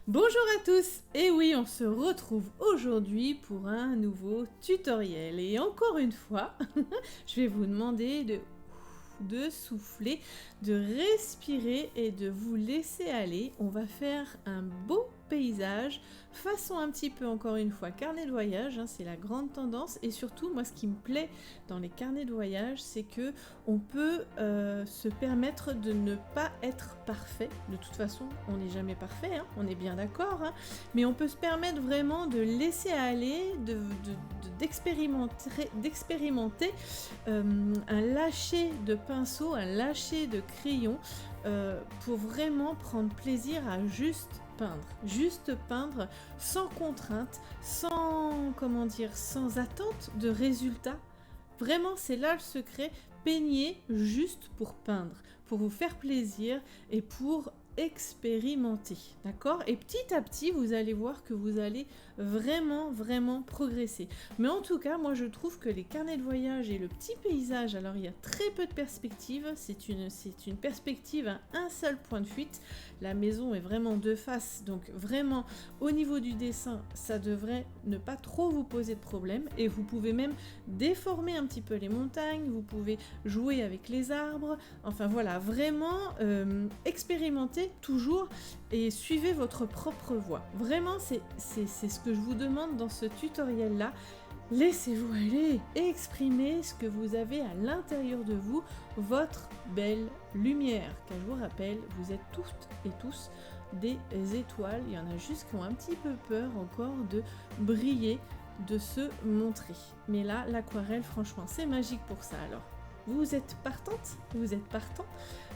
Bonjour à tous, et oui, on se retrouve aujourd'hui pour un nouveau tutoriel. Et encore une fois, je vais vous demander de souffler, de respirer et de vous laisser aller. On va faire un beau paysage, façon un petit peu encore une fois carnet de voyage, hein, c'est la grande tendance. Et surtout, moi ce qui me plaît dans les carnets de voyage, c'est que on peut se permettre de ne pas être parfait. De toute façon, on n'est jamais parfait, hein, on est bien d'accord, hein, mais on peut se permettre vraiment de laisser aller, d'expérimenter un lâcher de pinceau, un lâcher de crayon pour vraiment prendre plaisir à juste peindre sans contrainte, sans sans attente de résultat. Vraiment, c'est là le secret. Peignez juste pour peindre, pour vous faire plaisir et pour expérimenter, d'accord? Et petit à petit, vous allez voir que vous allez vraiment progresser. Mais en tout cas, moi je trouve que les carnets de voyage et le petit paysage, alors il y a très peu de perspectives, c'est une perspective à un seul point de fuite. La maison est vraiment de face, donc vraiment au niveau du dessin, ça devrait ne pas trop vous poser de problème. Et vous pouvez même déformer un petit peu les montagnes, vous pouvez jouer avec les arbres, enfin voilà, vraiment expérimentez toujours et suivez votre propre voie. Vraiment, c'est ce que je vous demande dans ce tutoriel-là. Laissez-vous aller et exprimez ce que vous avez à l'intérieur de vous, votre belle lumière. Car je vous rappelle, vous êtes toutes et tous des étoiles. Il y en a juste qui ont un petit peu peur encore de briller, de se montrer. Mais là, l'aquarelle, franchement, c'est magique pour ça. Alors, vous êtes partante? Vous êtes partant?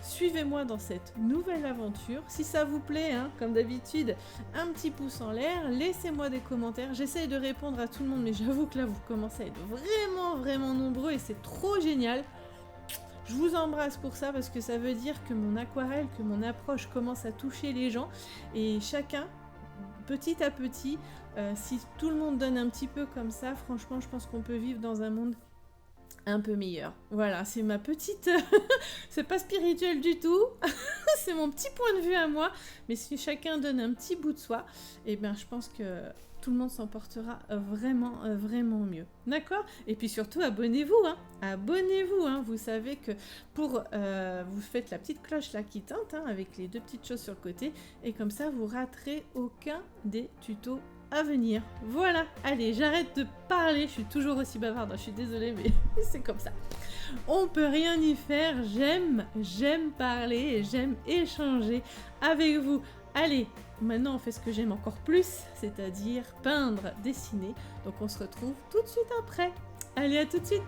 Suivez-moi dans cette nouvelle aventure. Si ça vous plaît, hein, comme d'habitude, un petit pouce en l'air, laissez-moi des commentaires. J'essaye de répondre à tout le monde, mais j'avoue que là, vous commencez à être vraiment nombreux et c'est trop génial. Je vous embrasse pour ça parce que ça veut dire que mon aquarelle, que mon approche commence à toucher les gens et chacun, petit à petit, si tout le monde donne un petit peu comme ça, franchement, je pense qu'on peut vivre dans un monde un peu meilleur. Voilà, c'est ma petite... c'est pas spirituel du tout, c'est mon petit point de vue à moi, mais si chacun donne un petit bout de soi, et bien je pense que tout le monde s'en portera vraiment mieux. D'accord? Et puis surtout, abonnez-vous, hein. Abonnez-vous, hein. Vous savez que pour... vous faites la petite cloche là qui teinte, hein, avec les deux petites choses sur le côté, et comme ça, vous raterez aucun des tutos à venir. Voilà, allez, j'arrête de parler, je suis toujours aussi bavarde, je suis désolée, mais c'est comme ça. On peut rien y faire, j'aime parler et j'aime échanger avec vous. Allez, maintenant on fait ce que j'aime encore plus, c'est-à-dire peindre, dessiner. Donc on se retrouve tout de suite après. Allez, à tout de suite.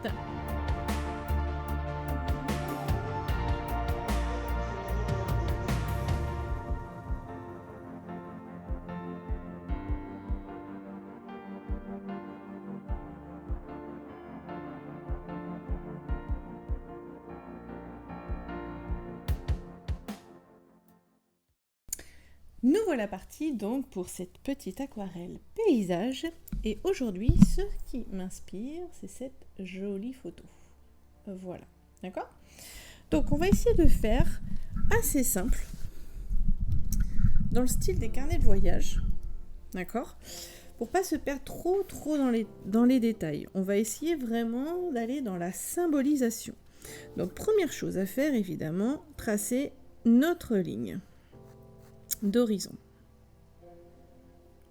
Nous voilà partis donc pour cette petite aquarelle paysage. Et aujourd'hui, ce qui m'inspire, c'est cette jolie photo. Voilà, d'accord? Donc on va essayer de faire assez simple, dans le style des carnets de voyage, d'accord? Pour pas se perdre trop dans les détails. On va essayer vraiment d'aller dans la symbolisation. Donc première chose à faire, évidemment, tracer notre ligne d'horizon.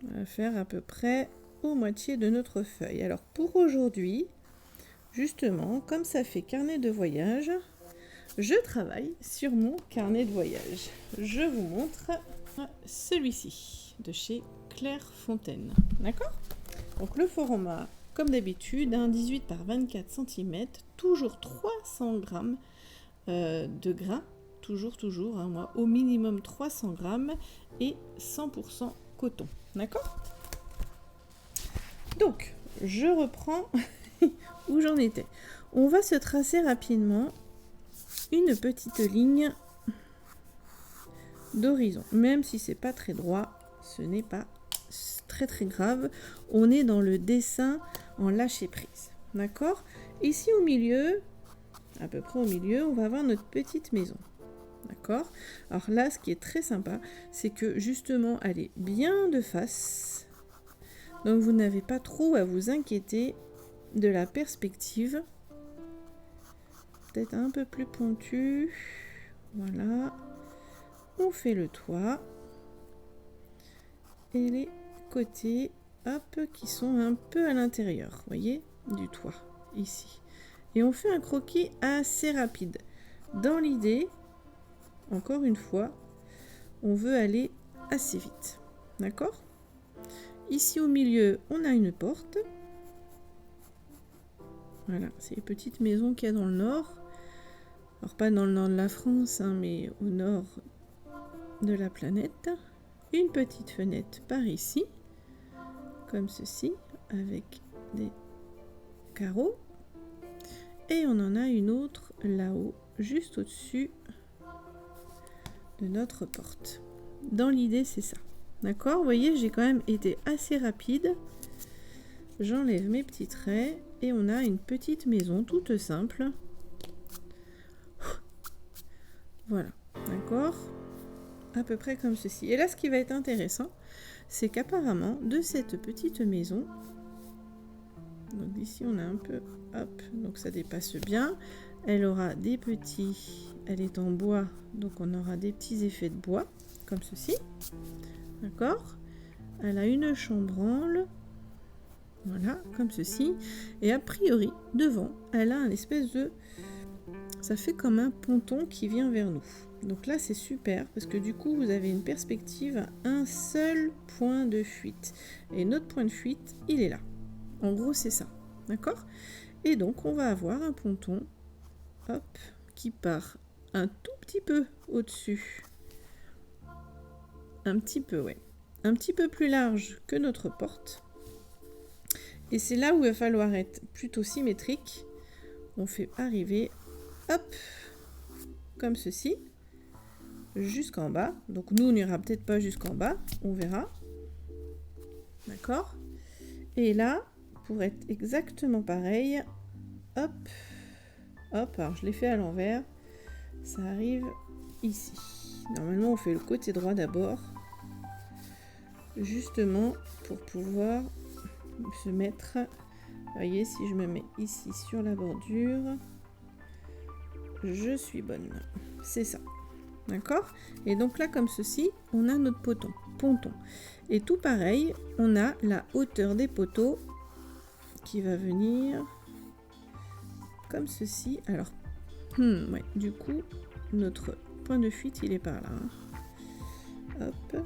On va faire à peu près aux moitiés de notre feuille. Alors pour aujourd'hui, justement, comme ça fait carnet de voyage, je travaille sur mon carnet de voyage. Je vous montre celui-ci de chez Clairefontaine. D'accord? Donc le format, comme d'habitude, 18 par 24 cm, toujours 300 grammes de grains. Toujours, hein, moi, au minimum 300 grammes et 100% coton. D'accord? Donc, je reprends où j'en étais. On va se tracer rapidement une petite ligne d'horizon. Même si c'est pas très droit, ce n'est pas très grave. On est dans le dessin en lâcher prise. D'accord? Ici au milieu, à peu près au milieu, on va avoir notre petite maison. D'accord? Alors là, ce qui est très sympa, c'est que justement, elle est bien de face. Donc vous n'avez pas trop à vous inquiéter de la perspective. Peut-être un peu plus pointu. Voilà. On fait le toit. Et les côtés, hop, qui sont un peu à l'intérieur, vous voyez, du toit, ici. Et on fait un croquis assez rapide. Dans l'idée, encore une fois, on veut aller assez vite. D'accord? Ici au milieu, on a une porte. Voilà, c'est les petites maisons qu'il y a dans le nord. Alors pas dans le nord de la France, hein, mais au nord de la planète. Une petite fenêtre par ici, comme ceci, avec des carreaux. Et on en a une autre là-haut, juste au-dessus de notre porte. Dans l'idée, c'est ça. D'accord? Vous voyez, j'ai quand même été assez rapide. J'enlève mes petits traits et on a une petite maison toute simple. Voilà, d'accord? À peu près comme ceci. Et là, ce qui va être intéressant, c'est qu'apparemment, de cette petite maison, donc ici on a un peu, hop, donc ça dépasse bien. Elle aura des petits, elle est en bois, donc on aura des petits effets de bois, comme ceci. D'accord? Elle a une chambranle, voilà, comme ceci. Et a priori, devant, elle a un espèce de... Ça fait comme un ponton qui vient vers nous. Donc là, c'est super, parce que du coup, vous avez une perspective à un seul point de fuite. Et notre point de fuite, il est là. En gros, c'est ça. D'accord? Et donc, on va avoir un ponton, hop, qui part un tout petit peu au-dessus. Un petit peu, ouais. Un petit peu plus large que notre porte. Et c'est là où il va falloir être plutôt symétrique. On fait arriver, hop, comme ceci, jusqu'en bas. Donc nous, on n'ira peut-être pas jusqu'en bas, on verra. D'accord? Et là, pour être exactement pareil, hop, hop, alors je l'ai fait à l'envers, ça arrive ici. Normalement, on fait le côté droit d'abord, justement pour pouvoir se mettre, vous voyez, si je me mets ici sur la bordure, je suis bonne. C'est ça. D'accord? Et donc là, comme ceci, on a notre ponton. Et tout pareil, on a la hauteur des poteaux qui va venir comme ceci. Alors, ouais, du coup, notre point de fuite, il est par là. Hein. Hop,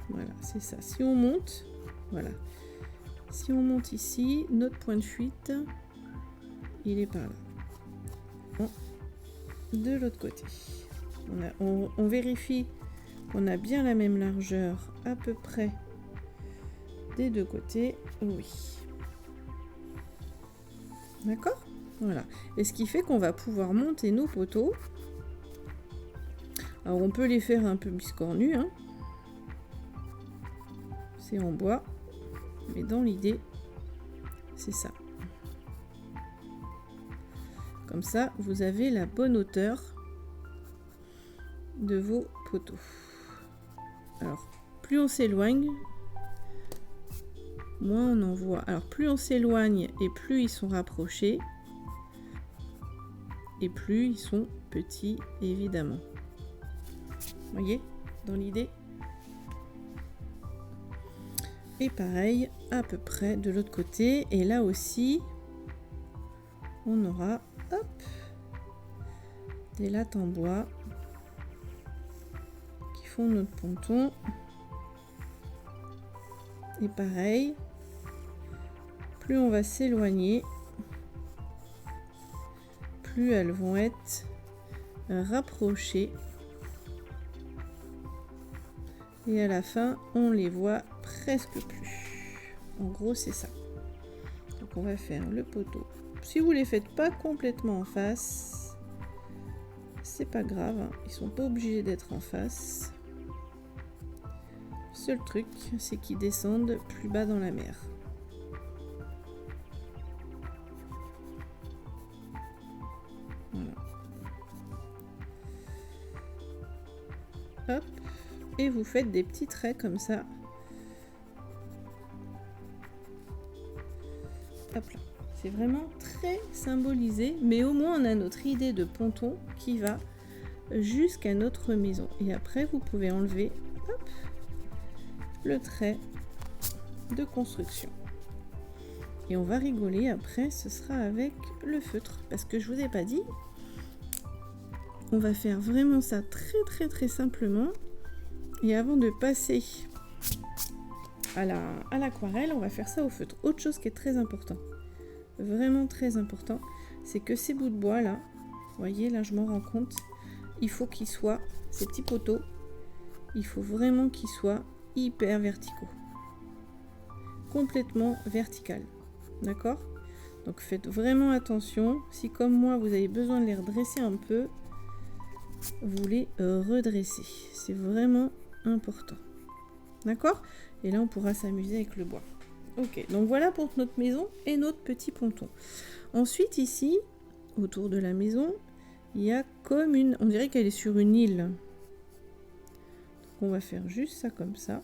voilà, c'est ça. Si on monte, voilà. Si on monte ici, notre point de fuite, il est par là. Bon, de l'autre côté. On vérifie qu'on a bien la même largeur à peu près des deux côtés. Oui. D'accord? Voilà. Et ce qui fait qu'on va pouvoir monter nos poteaux. Alors on peut les faire un peu biscornus. Hein. C'est en bois. Mais dans l'idée, c'est ça. Comme ça, vous avez la bonne hauteur de vos poteaux. Alors, plus on s'éloigne, moins on en voit. Alors, plus on s'éloigne et plus ils sont rapprochés, et plus ils sont petits, évidemment. Vous voyez, dans l'idée. Et pareil, à peu près de l'autre côté. Et là aussi, on aura, hop, des lattes en bois qui font notre ponton. Et pareil, plus on va s'éloigner, plus elles vont être rapprochées. Et à la fin, on les voit presque plus. En gros, c'est ça. Donc on va faire le poteau. Si vous les faites pas complètement en face, c'est pas grave, hein. Ils sont pas obligés d'être en face. Seul truc, c'est qu'ils descendent plus bas dans la mer. Voilà. et vous faites des petits traits comme ça. Hop là. C'est vraiment très symbolisé, mais au moins on a notre idée de ponton qui va jusqu'à notre maison. Et après, vous pouvez enlever hop, le trait de construction. Et on va rigoler après, ce sera avec le feutre. Parce que je vous ai pas dit, on va faire vraiment ça très simplement. Et avant de passer à l'aquarelle, on va faire ça au feutre. Autre chose qui est très important, vraiment très important, c'est que ces bouts de bois là, vous voyez là je m'en rends compte, il faut qu'ils soient, ces petits poteaux, il faut vraiment qu'ils soient hyper verticaux. Complètement vertical. D'accord? Donc faites vraiment attention. Si comme moi vous avez besoin de les redresser un peu, vous les redressez. C'est vraiment important. D'accord? Et là on pourra s'amuser avec le bois. Ok, donc voilà pour notre maison et notre petit ponton. Ensuite ici, autour de la maison, il y a comme une... On dirait qu'elle est sur une île. Donc on va faire juste ça comme ça.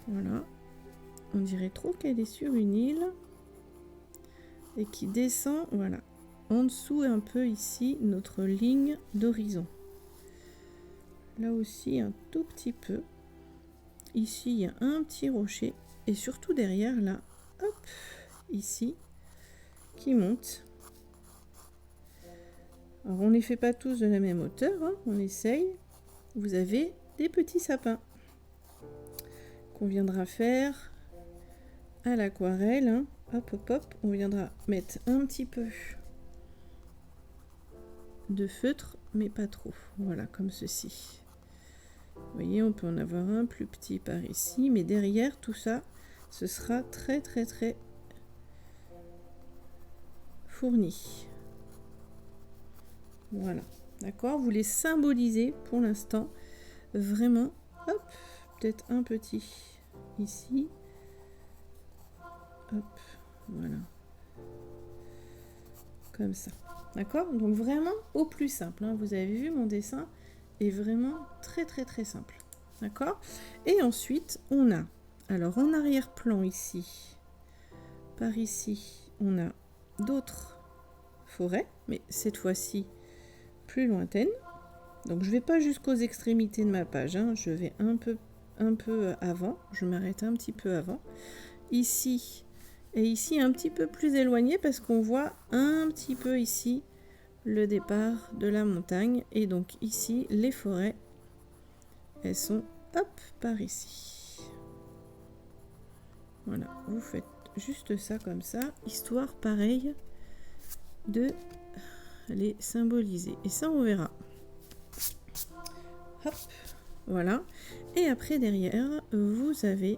Voilà. On dirait trop qu'elle est sur une île. Et qui descend, voilà. En dessous un peu ici, notre ligne d'horizon. Là aussi un tout petit peu. Ici, il y a un petit rocher. Et surtout derrière, là, hop, ici, qui monte. Alors, on ne les fait pas tous de la même hauteur, hein, on essaye. Vous avez des petits sapins qu'on viendra faire à l'aquarelle. Hein. Hop, hop, hop. On viendra mettre un petit peu de feutre, mais pas trop. Voilà, comme ceci. Vous voyez, on peut en avoir un plus petit par ici, mais derrière tout ça, ce sera très fourni. Voilà, d'accord? Vous les symbolisez pour l'instant, vraiment. Hop, peut-être un petit ici. Hop, voilà. Comme ça, d'accord? Donc vraiment au plus simple, hein. Vous avez vu mon dessin est vraiment très simple, d'accord? Et ensuite on a, alors en arrière-plan ici, par ici, on a d'autres forêts, mais cette fois-ci plus lointaines. Donc je vais pas jusqu'aux extrémités de ma page, hein. Je vais un peu avant, je m'arrête un petit peu avant. Ici et ici un petit peu plus éloigné parce qu'on voit un petit peu ici le départ de la montagne. Et donc ici, les forêts, elles sont hop par ici. Voilà, vous faites juste ça comme ça, histoire pareil de les symboliser. Et ça, on verra. Hop, voilà. Et après, derrière, vous avez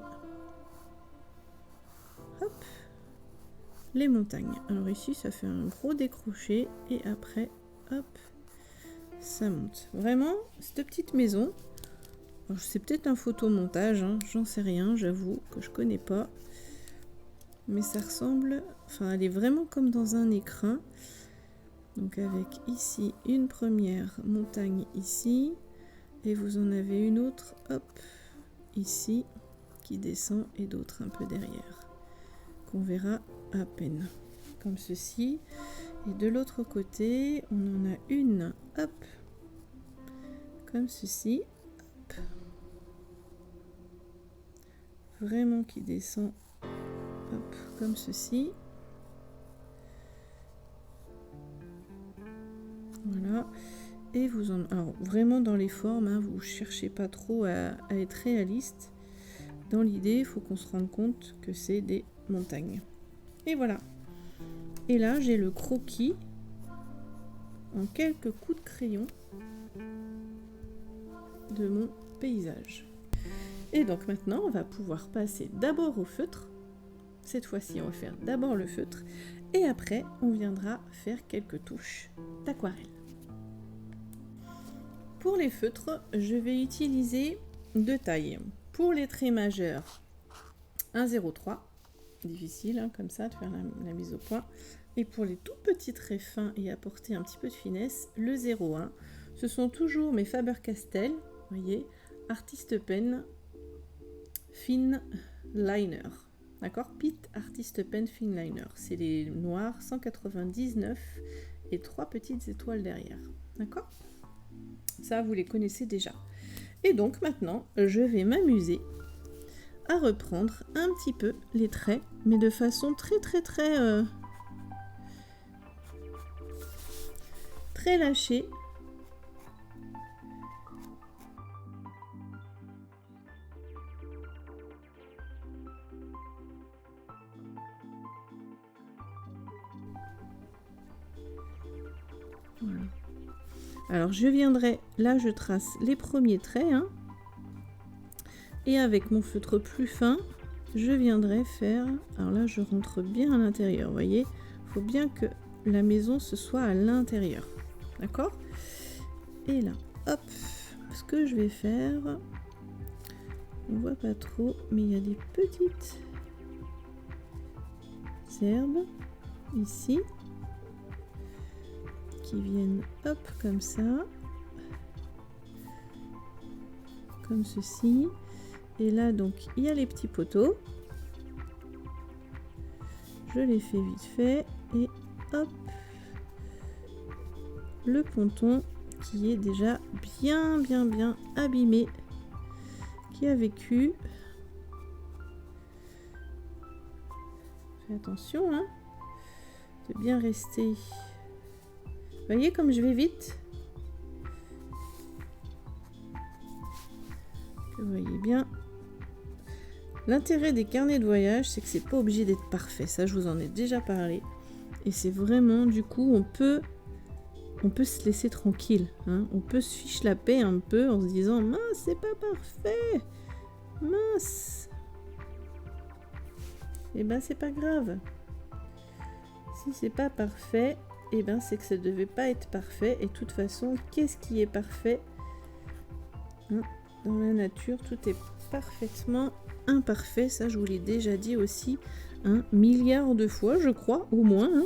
hop, les montagnes. Alors ici, ça fait un gros décroché. Et après, hop, ça monte. Vraiment, cette petite maison, c'est peut-être un photomontage, hein, j'en sais rien, j'avoue que je connais pas. Mais ça ressemble, enfin, elle est vraiment comme dans un écrin. Donc avec ici une première montagne ici. Et vous en avez une autre, hop, ici, qui descend et d'autres un peu derrière. Qu'on verra à peine. Comme ceci. Et de l'autre côté, on en a une, hop, comme ceci. Hop. Vraiment qui descend, hop, comme ceci. Voilà. Et vous en... Alors, vraiment dans les formes, hein, vous ne cherchez pas trop à être réaliste. Dans l'idée, il faut qu'on se rende compte que c'est des montagnes. Et voilà. Et là, j'ai le croquis en quelques coups de crayon de mon paysage. Et donc maintenant, on va pouvoir passer d'abord au feutre. Cette fois-ci, on va faire d'abord le feutre. Et après, on viendra faire quelques touches d'aquarelle. Pour les feutres, je vais utiliser deux tailles. Pour les traits majeurs, 1,03. Difficile, hein, comme ça, de faire la mise au point. Et pour les tout petits traits fins et apporter un petit peu de finesse, le 0,1. Ce sont toujours mes Faber-Castell, vous voyez, Artist Pen Fine Liner. D'accord, Pitt Artist Pen Fine Liner. C'est les noirs 199 et 3 petites étoiles derrière. D'accord? Ça, vous les connaissez déjà. Et donc maintenant, je vais m'amuser à reprendre un petit peu les traits, mais de façon très lâchée. Voilà. Alors je viendrai, là je trace les premiers traits, hein, et avec mon feutre plus fin, je viendrai faire, alors là je rentre bien à l'intérieur, vous voyez, il faut bien que la maison se soit à l'intérieur, d'accord? Et là, hop, ce que je vais faire, on voit pas trop, mais il y a des petites herbes ici, qui viennent hop comme ça, comme ceci, et là donc il y a les petits poteaux, je les fais vite fait et hop le ponton qui est déjà bien abîmé, qui a vécu. Fais attention hein, de bien rester. Vous voyez comme je vais vite? Vous voyez bien. L'intérêt des carnets de voyage, c'est que c'est pas obligé d'être parfait. Ça, je vous en ai déjà parlé. Et c'est vraiment, du coup, on peut se laisser tranquille. Hein. On peut se fiche la paix un peu en se disant, mince, c'est pas parfait. Mince. Et ben, c'est pas grave. Si c'est pas parfait, et ben, c'est que ça devait pas être parfait. Et de toute façon, qu'est-ce qui est parfait? Hein, dans la nature, tout est parfaitement imparfait. Ça, je vous l'ai déjà dit aussi un milliard de fois, je crois, au moins. Hein.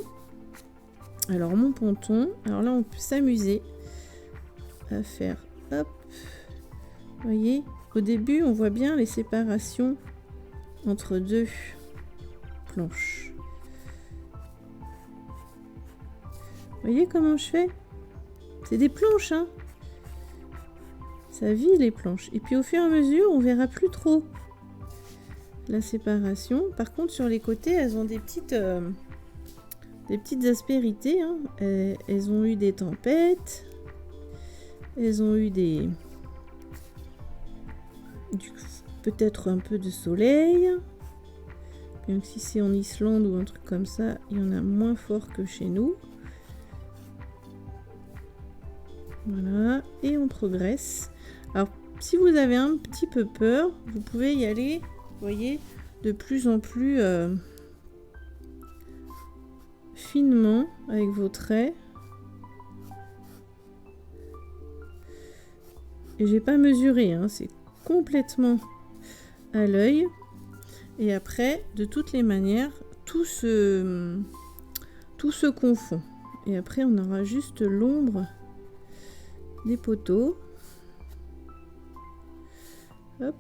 Alors, mon ponton, alors là, on peut s'amuser à faire, hop, vous voyez, au début, on voit bien les séparations entre deux planches. Vous voyez comment je fais? C'est des planches, hein. Ça vit les planches. Et puis au fur et à mesure, on verra plus trop la séparation. Par contre, sur les côtés, elles ont des petites aspérités. Hein. Elles ont eu des tempêtes. Elles ont eu peut-être un peu de soleil. Même si c'est en Islande ou un truc comme ça, il y en a moins fort que chez nous. Voilà, et on progresse. Alors, si vous avez un petit peu peur, vous pouvez y aller, vous voyez, de plus en plus finement avec vos traits. Et j'ai pas mesuré, hein, c'est complètement à l'œil. Et après, de toutes les manières, tout se confond. Et après, on aura juste l'ombre des poteaux. Hop.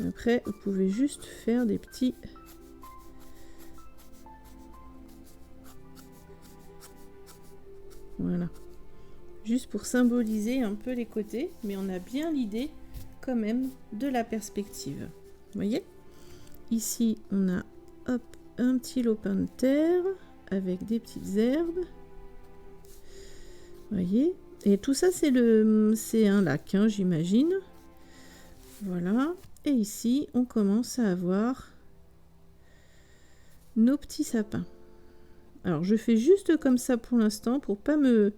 Et après, vous pouvez juste faire des petits... Voilà. Juste pour symboliser un peu les côtés, mais on a bien l'idée quand même de la perspective. Vous voyez? Ici, on a hop, un petit lopin de terre avec des petites herbes. Vous voyez? Et tout ça, c'est un lac, hein, j'imagine. Voilà. Et ici, on commence à avoir nos petits sapins. Alors, je fais juste comme ça pour l'instant, pour pas me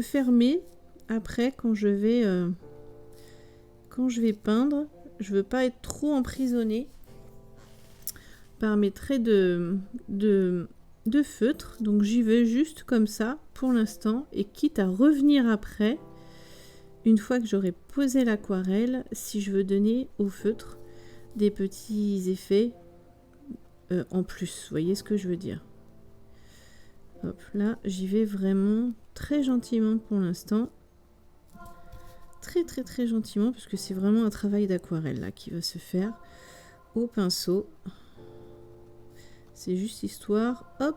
fermer après quand je vais peindre. Je veux pas être trop emprisonnée par mes traits de feutre, donc j'y vais juste comme ça pour l'instant, et quitte à revenir après une fois que j'aurai posé l'aquarelle, si je veux donner au feutre des petits effets en plus. Vous voyez ce que je veux dire? Hop, là, j'y vais vraiment très gentiment pour l'instant. Très gentiment, parce que c'est vraiment un travail d'aquarelle là qui va se faire au pinceau. C'est juste histoire, hop,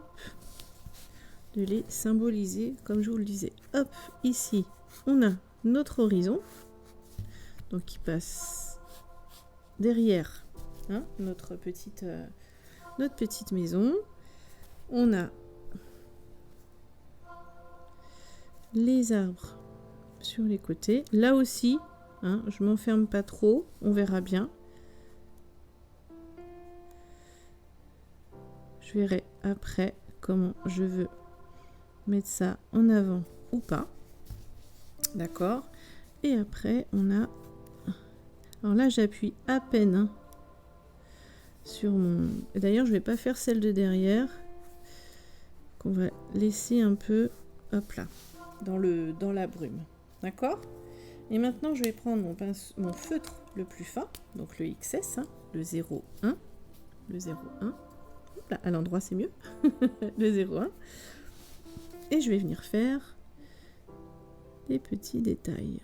de les symboliser, comme je vous le disais. Hop, ici, on a notre horizon, donc qui passe derrière notre petite maison. On a les arbres sur les côtés. Là aussi, je m'enferme pas trop, on verra bien. Je verrai après comment je veux mettre ça en avant ou pas. D'accord. Et après, on a... Alors là, j'appuie à peine sur mon... D'ailleurs, je vais pas faire celle de derrière. Qu'on va laisser un peu, hop là, dans la brume. D'accord. Et maintenant, je vais prendre mon feutre le plus fin, donc le XS, le 0,1. Le 0,1. Là, à l'endroit, c'est mieux. Le 0,1. Et je vais venir faire des petits détails.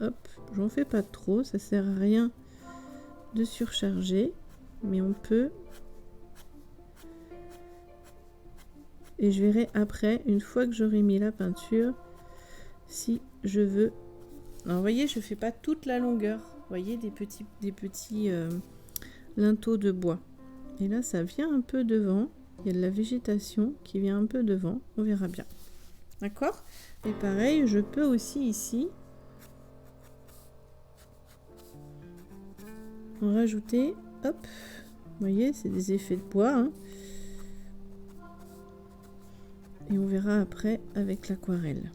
Hop, j'en fais pas trop, ça sert à rien de surcharger, mais on peut. Et je verrai après, une fois que j'aurai mis la peinture, si je veux. Alors, vous voyez, je fais pas toute la longueur. Vous voyez, des petits linteaux de bois. Et là, ça vient un peu devant. Il y a de la végétation qui vient un peu devant. On verra bien. D'accord? Et pareil, je peux aussi ici en rajouter. Hop. Vous voyez, c'est des effets de bois. Et on verra après avec l'aquarelle.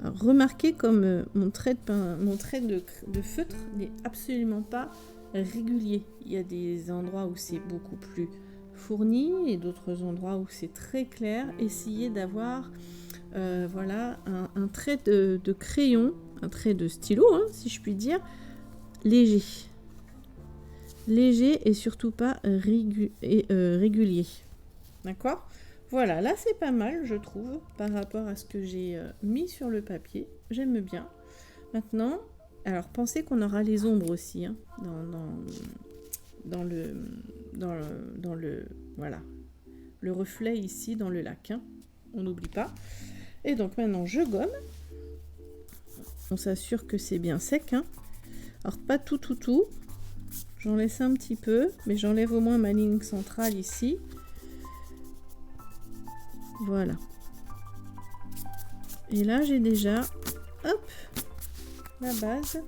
Alors, remarquez comme mon trait de feutre n'est absolument pas régulier. Il y a des endroits où c'est beaucoup plus fourni et d'autres endroits où c'est très clair. Essayez d'avoir voilà, un trait de crayon, un trait de stylo, si je puis dire, léger. Léger et surtout pas régulier. D'accord ? Voilà, là c'est pas mal, je trouve, par rapport à ce que j'ai mis sur le papier. J'aime bien. Maintenant, alors pensez qu'on aura les ombres aussi, dans le voilà, le reflet ici dans le lac. On n'oublie pas. Et donc maintenant je gomme. On s'assure que c'est bien sec. Alors pas tout. J'en laisse un petit peu, mais j'enlève au moins ma ligne centrale ici. Voilà. Et là, j'ai déjà, hop, la base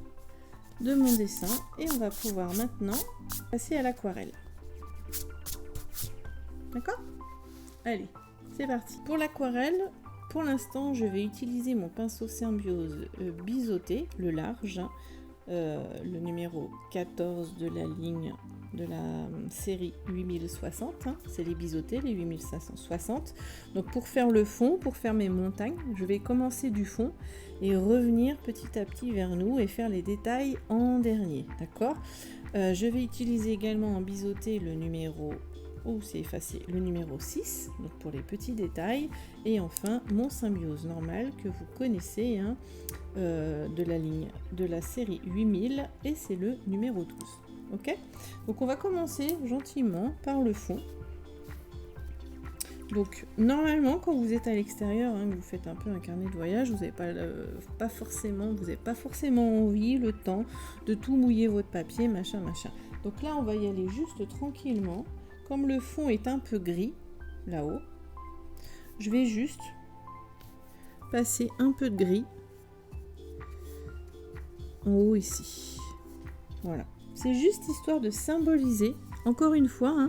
de mon dessin. Et on va pouvoir maintenant passer à l'aquarelle. D'accord ? Allez, c'est parti. Pour l'aquarelle, pour l'instant, je vais utiliser mon pinceau Symbiose biseauté, le large, le numéro 14 de la ligne de la série 8060, c'est les biseautés, les 8560. Donc pour faire le fond, pour faire mes montagnes, je vais commencer du fond et revenir petit à petit vers nous et faire les détails en dernier, d'accord. Je vais utiliser également en biseauté le numéro, c'est effacé, le numéro 6, donc pour les petits détails, et enfin mon Symbiose normal que vous connaissez, de la ligne de la série 8000, et c'est le numéro 12. Ok, donc on va commencer gentiment par le fond. Donc normalement quand vous êtes à l'extérieur, vous faites un peu un carnet de voyage, vous n'avez pas forcément envie, le temps de tout mouiller votre papier, machin. Donc là on va y aller juste tranquillement. Comme le fond est un peu gris là-haut, je vais juste passer un peu de gris en haut ici. Voilà. C'est juste histoire de symboliser, encore une fois,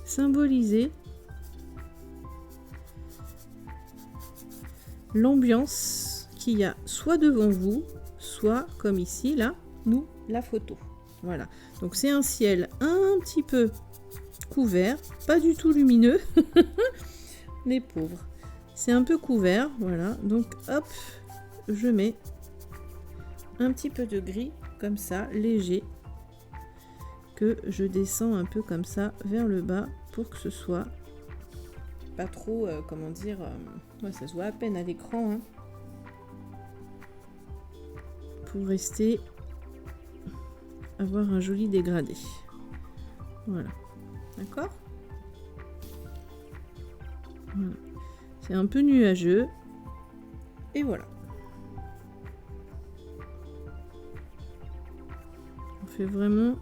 symboliser l'ambiance qu'il y a soit devant vous, soit comme ici, là, nous, la photo. Voilà. Donc c'est un ciel un petit peu couvert, pas du tout lumineux, les pauvres. C'est un peu couvert, voilà. Donc hop, je mets un petit peu de gris, comme ça, léger, que je descends un peu comme ça vers le bas pour que ce soit pas trop, comment dire, ouais, ça se voit à peine à l'écran, hein, pour rester, avoir un joli dégradé. Voilà, d'accord ? Voilà. C'est un peu nuageux, et voilà. On fait vraiment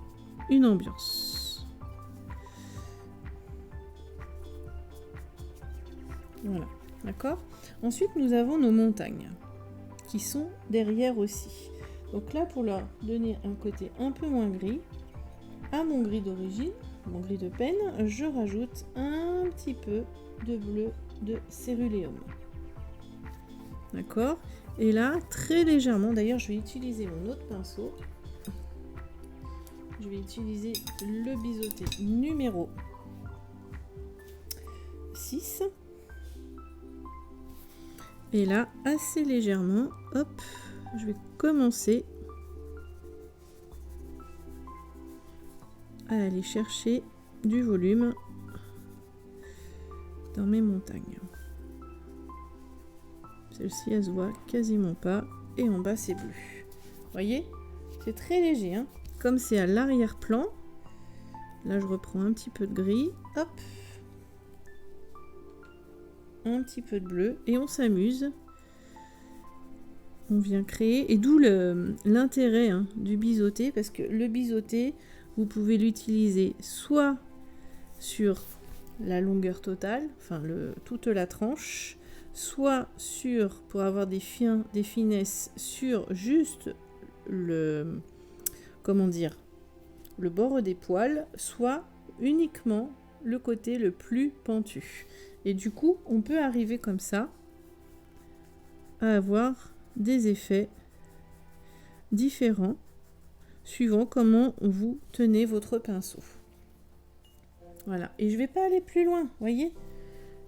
une ambiance. Voilà, d'accord ? Ensuite, nous avons nos montagnes qui sont derrière aussi. Donc là, pour leur donner un côté un peu moins gris, à mon gris d'origine, mon gris de peine, je rajoute un petit peu de bleu de céruléum. D'accord ? Et là, très légèrement, d'ailleurs, je vais utiliser mon autre pinceau. Je vais utiliser le biseauté numéro 6. Et là, assez légèrement, hop, je vais commencer à aller chercher du volume dans mes montagnes. Celle-ci, elle se voit quasiment pas. Et en bas, c'est bleu. Vous voyez ? C'est très léger, hein ? Comme c'est à l'arrière-plan, là, je reprends un petit peu de gris. Hop ! Un petit peu de bleu. Et on s'amuse. On vient créer. Et d'où l'intérêt, hein, du biseauté. Parce que le biseauté, vous pouvez l'utiliser soit sur la longueur totale, enfin toute la tranche, soit pour avoir des finesses sur juste le bord des poils, soit uniquement le côté le plus pentu. Et du coup, on peut arriver comme ça à avoir des effets différents suivant comment vous tenez votre pinceau. Voilà, et je vais pas aller plus loin, voyez ?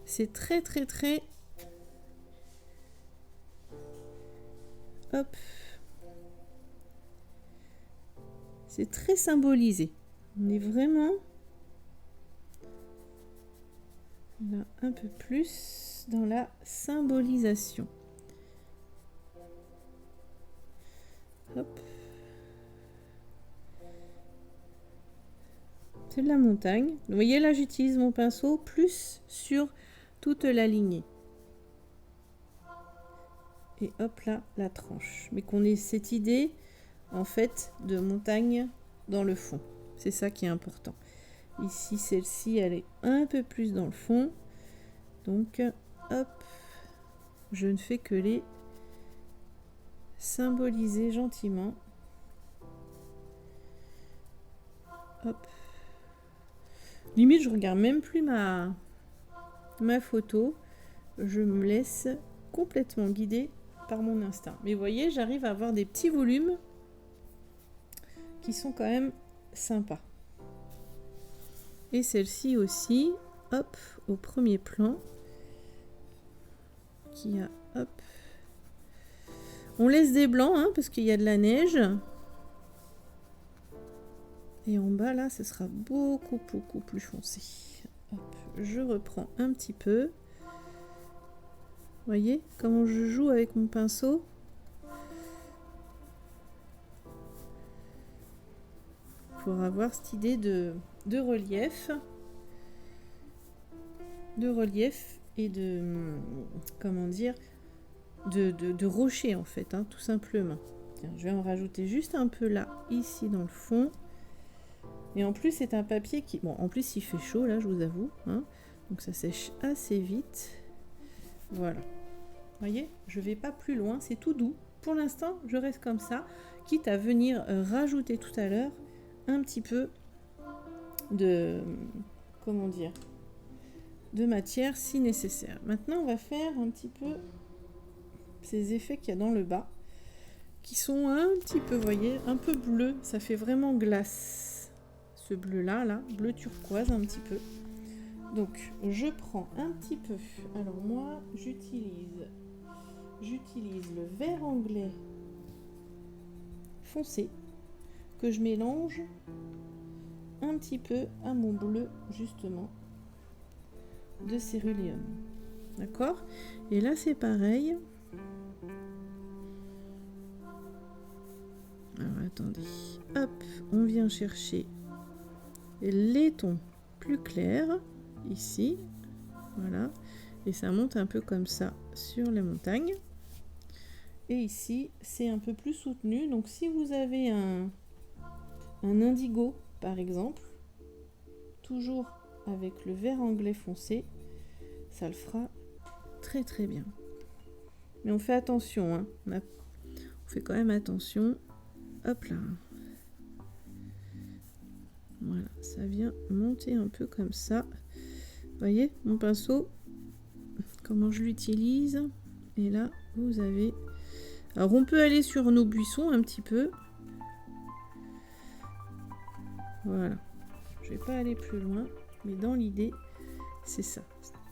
C'est très très très... Hop. C'est très symbolisé. On est vraiment... là, un peu plus dans la symbolisation. Hop. C'est de la montagne. Vous voyez, là, j'utilise mon pinceau plus sur toute la lignée. Et hop là, la tranche. Mais qu'on ait cette idée, en fait, de montagne dans le fond. C'est ça qui est important. Ici, celle-ci, elle est un peu plus dans le fond. Donc, hop, je ne fais que les symboliser gentiment. Hop. Limite, je regarde même plus ma photo. Je me laisse complètement guider par mon instinct. Mais vous voyez, j'arrive à avoir des petits volumes qui sont quand même sympas. Et celle-ci aussi, hop, au premier plan, qui a, hop. On laisse des blancs, hein, parce qu'il y a de la neige. Et en bas, là, ce sera beaucoup plus foncé. Hop, je reprends un petit peu. Vous voyez comment je joue avec mon pinceau ? Pour avoir cette idée de relief. De relief et de... comment dire ? De rocher, en fait, hein, tout simplement. Tiens, je vais en rajouter juste un peu là, ici, dans le fond. Et en plus, c'est un papier qui... Bon, en plus, il fait chaud, là, je vous avoue. Hein, donc, ça sèche assez vite. Voilà. Vous voyez, je ne vais pas plus loin, c'est tout doux. Pour l'instant, je reste comme ça, quitte à venir rajouter tout à l'heure un petit peu de... comment dire ? De matière si nécessaire. Maintenant, on va faire un petit peu ces effets qu'il y a dans le bas, qui sont un petit peu, vous voyez, un peu bleu. Ça fait vraiment glace. Ce bleu-là, là, bleu turquoise un petit peu. Donc, je prends un petit peu. Alors moi, j'utilise le vert anglais foncé que je mélange un petit peu à mon bleu justement de céruléum. D'accord? Et là c'est pareil. Alors attendez, hop, on vient chercher les tons plus clairs ici, voilà, et ça monte un peu comme ça sur les montagnes. Et ici c'est un peu plus soutenu, donc si vous avez un indigo par exemple, toujours avec le vert anglais foncé, ça le fera très très bien. Mais on fait attention, hein. On fait quand même attention. Hop là. Voilà, ça vient monter un peu comme ça. Vous voyez mon pinceau, comment je l'utilise. Et là, vous avez... Alors on peut aller sur nos buissons un petit peu. Voilà. Je vais pas aller plus loin, mais dans l'idée, c'est ça.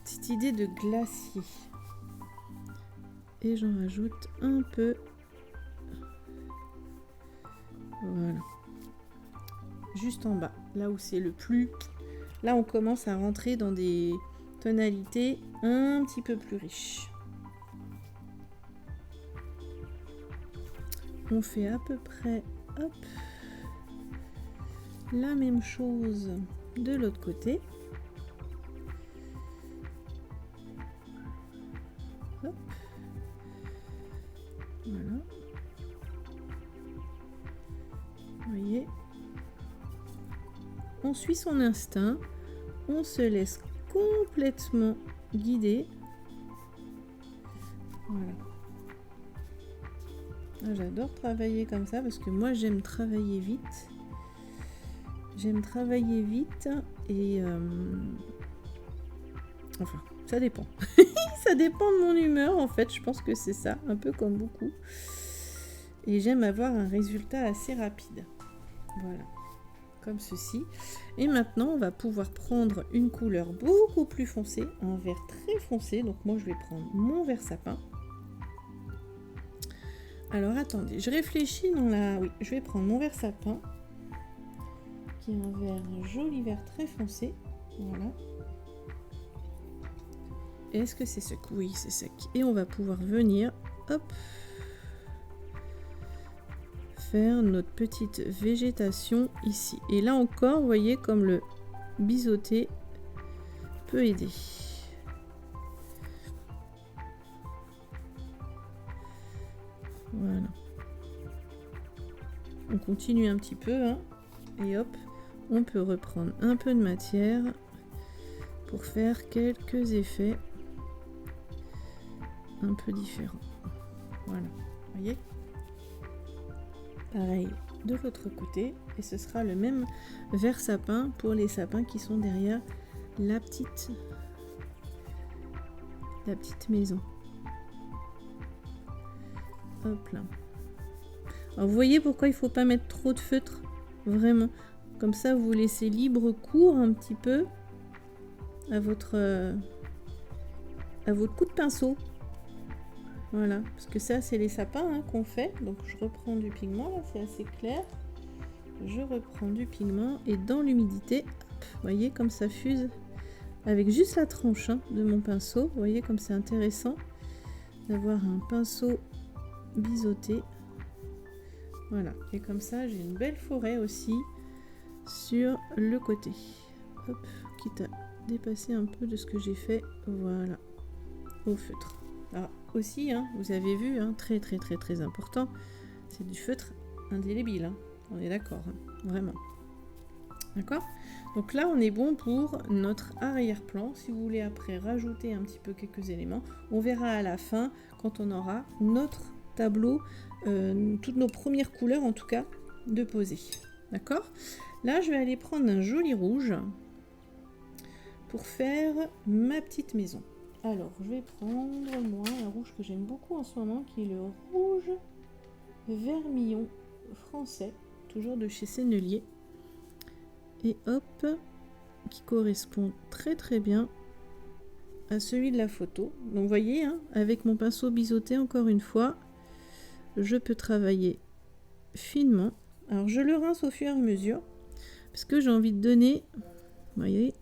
Cette idée de glacier. Et j'en rajoute un peu. Voilà. Juste en bas, là où c'est le plus... Là, on commence à rentrer dans des tonalités un petit peu plus riches. On fait à peu près, hop, la même chose de l'autre côté. Hop. Voilà. Vous voyez, on suit son instinct, on se laisse complètement guider. Voilà. Ah, j'adore travailler comme ça parce que moi j'aime travailler vite. J'aime travailler vite et enfin, ça dépend. Ça dépend de mon humeur en fait, je pense que c'est ça, un peu comme beaucoup. Et j'aime avoir un résultat assez rapide. Voilà, comme ceci. Et maintenant, on va pouvoir prendre une couleur beaucoup plus foncée, un vert très foncé. Donc moi, je vais prendre mon vert sapin. Alors attendez, je réfléchis dans la... Oui, je vais prendre mon vert sapin, qui est un vert, un joli vert très foncé. Voilà. Est-ce que c'est sec? Oui, c'est sec. Et on va pouvoir venir, hop, faire notre petite végétation ici. Et là encore, vous voyez comme le biseauté peut aider. Voilà. On continue un petit peu, hein, et hop, on peut reprendre un peu de matière pour faire quelques effets un peu différents. Voilà, vous voyez? Pareil de l'autre côté, et ce sera le même vert sapin pour les sapins qui sont derrière la petite maison. Hop là. Alors vous voyez pourquoi il faut pas mettre trop de feutre, vraiment. Comme ça vous laissez libre cours un petit peu à votre coup de pinceau. Voilà, parce que ça c'est les sapins, hein, qu'on fait. Donc je reprends du pigment, là c'est assez clair. Je reprends du pigment et dans l'humidité, vous voyez comme ça fuse avec juste la tranche, hein, de mon pinceau. Vous voyez comme c'est intéressant d'avoir un pinceau biseauté. Voilà, et comme ça j'ai une belle forêt aussi sur le côté. Hop, quitte à dépasser un peu de ce que j'ai fait, voilà, au feutre. Alors aussi, hein, vous avez vu, hein, très très très très important, c'est du feutre indélébile, hein, on est d'accord, hein, vraiment. D'accord? Donc là on est bon pour notre arrière-plan. Si vous voulez après rajouter un petit peu quelques éléments, on verra à la fin quand on aura notre tableau, toutes nos premières couleurs en tout cas de poser. D'accord? Là je vais aller prendre un joli rouge pour faire ma petite maison. Alors je vais prendre moi un rouge que j'aime beaucoup en ce moment, qui est le rouge vermillon français, toujours de chez Sennelier. Et hop, qui correspond très très bien à celui de la photo. Donc vous voyez, hein, avec mon pinceau biseauté, encore une fois, je peux travailler finement. Alors je le rince au fur et à mesure parce que j'ai envie de donner, vous voyez,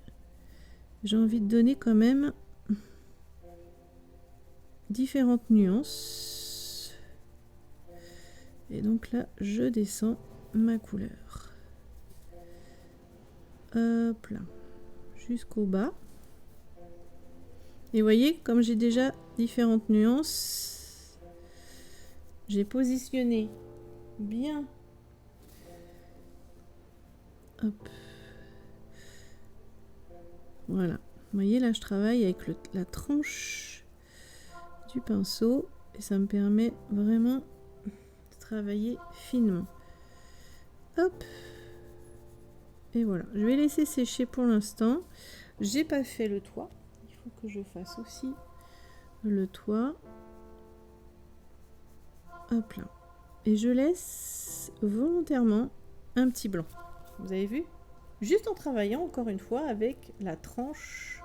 j'ai envie de donner quand même différentes nuances. Et donc là, je descends ma couleur. Hop là, jusqu'au bas. Et vous voyez, comme j'ai déjà différentes nuances, j'ai positionné bien. Hop. Voilà. Vous voyez, là, je travaille avec la tranche du pinceau et ça me permet vraiment de travailler finement. Hop. Et voilà. Je vais laisser sécher pour l'instant. J'ai pas fait le toit. Il faut que je fasse aussi le toit. Hop là. Et je laisse volontairement un petit blanc. Vous avez vu? Juste en travaillant encore une fois avec la tranche,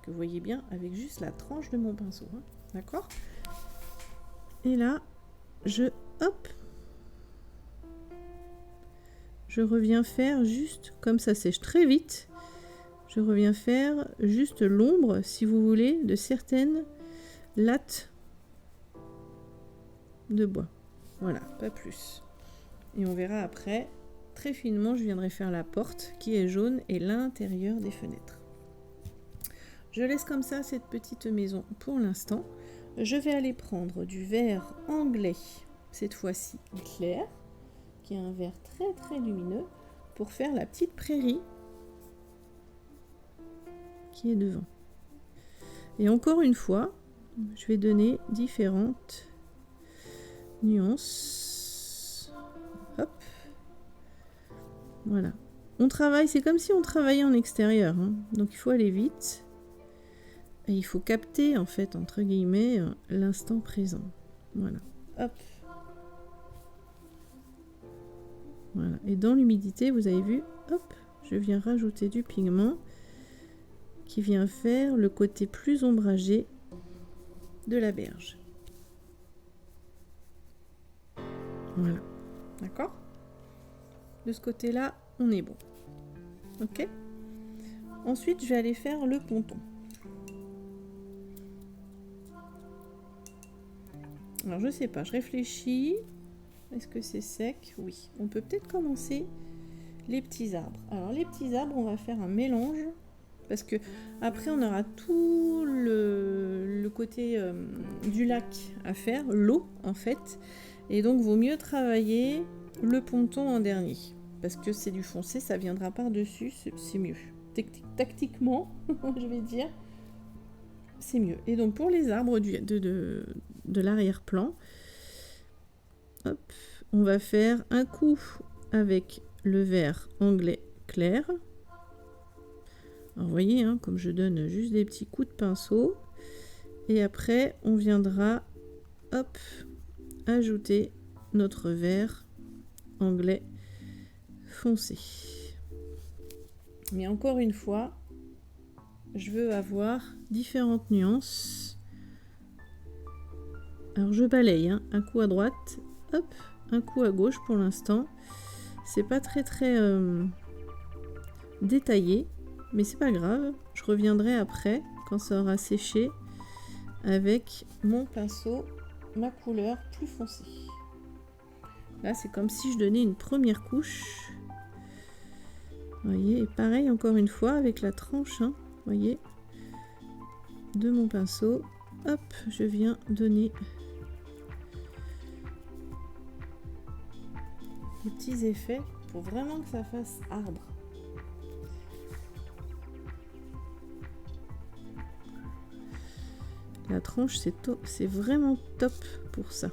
que vous voyez bien, avec juste la tranche de mon pinceau. Hein. D'accord? Et là, hop, je reviens faire juste, comme ça sèche très vite, je reviens faire juste l'ombre, si vous voulez, de certaines lattes de bois. Voilà, pas plus. Et on verra après, très finement, je viendrai faire la porte qui est jaune et l'intérieur des fenêtres. Je laisse comme ça cette petite maison pour l'instant. Je vais aller prendre du vert anglais, cette fois-ci clair, qui est un vert très très lumineux, pour faire la petite prairie qui est devant. Et encore une fois, je vais donner différentes nuances. Hop. Voilà. On travaille, c'est comme si on travaillait en extérieur. Hein. Donc il faut aller vite. Et il faut capter, en fait, entre guillemets, l'instant présent. Voilà. Hop. Voilà. Et dans l'humidité, vous avez vu, hop, je viens rajouter du pigment qui vient faire le côté plus ombragé de la berge. Voilà. D'accord? De ce côté-là, on est bon. Ok? Ensuite, je vais aller faire le ponton. Alors, je sais pas, je réfléchis. Est-ce que c'est sec? Oui. On peut peut-être commencer les petits arbres. Alors, les petits arbres, on va faire un mélange. Parce que après, on aura tout le côté du lac à faire, l'eau en fait. Et donc, vaut mieux travailler le ponton en dernier. Parce que c'est du foncé, ça viendra par-dessus, c'est mieux. Tactiquement, je vais dire, c'est mieux. Et donc, pour les arbres de l'arrière-plan, hop, on va faire un coup avec le vert anglais clair. Alors, vous voyez, hein, comme je donne juste des petits coups de pinceau. Et après, on viendra, hop, ajouter notre vert anglais foncé. Mais encore une fois, je veux avoir différentes nuances. Alors, je balaye, hein, un coup à droite, hop, un coup à gauche pour l'instant. C'est pas très détaillé. Mais c'est pas grave, je reviendrai après, quand ça aura séché, avec mon pinceau, ma couleur plus foncée. Là, c'est comme si je donnais une première couche. Vous voyez, et pareil, encore une fois, avec la tranche, hein, vous voyez, de mon pinceau. Hop, je viens donner des petits effets pour vraiment que ça fasse arbre. La tranche, c'est vraiment top pour ça.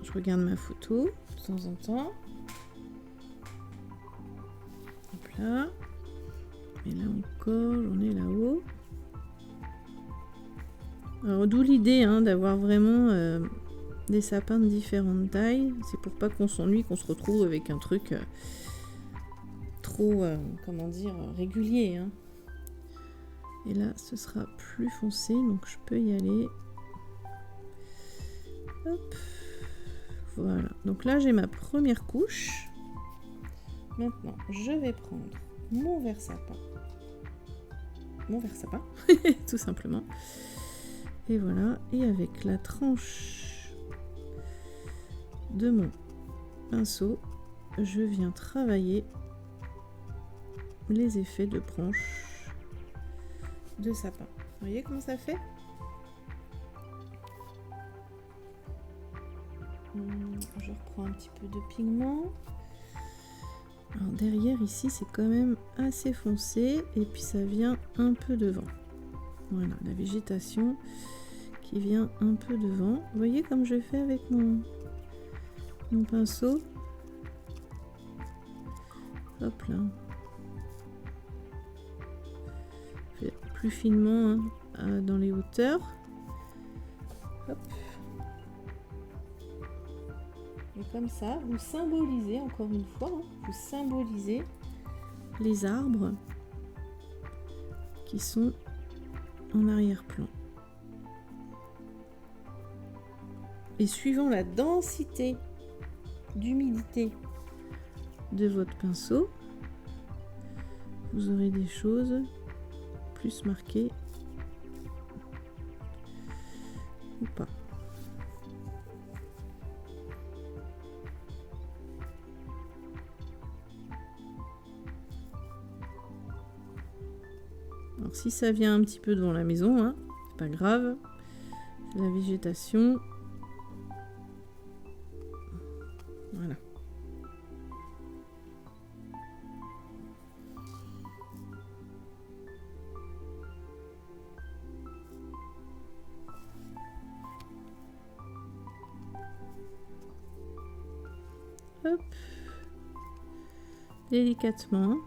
Je regarde ma photo de temps en temps. Hop là. Et là encore, j'en ai là-haut. Alors d'où l'idée hein, d'avoir vraiment des sapins de différentes tailles. C'est pour pas qu'on s'ennuie, qu'on se retrouve avec un truc trop, comment dire, régulier. Hein. Et là, ce sera plus foncé, donc je peux y aller. Hop. Voilà. Donc là, j'ai ma première couche. Maintenant, je vais prendre mon verre sapin. Mon verre sapin, tout simplement. Et voilà. Et avec la tranche de mon pinceau, je viens travailler les effets de branches de sapin. Vous voyez comment ça fait? Je reprends un petit peu de pigment. Alors derrière ici c'est quand même assez foncé et puis ça vient un peu devant. Voilà, la végétation qui vient un peu devant. Vous voyez comme je fais avec mon pinceau. Hop là. Je fais plus finement hein, dans les hauteurs. Hop. Et comme ça, vous symbolisez, encore une fois, hein, vous symbolisez les arbres qui sont en arrière-plan. Et suivant la densité d'humidité de votre pinceau, vous aurez des choses plus marquées ou pas. Alors si ça vient un petit peu devant la maison, hein, c'est pas grave. La végétation. Voilà. Hop. Délicatement,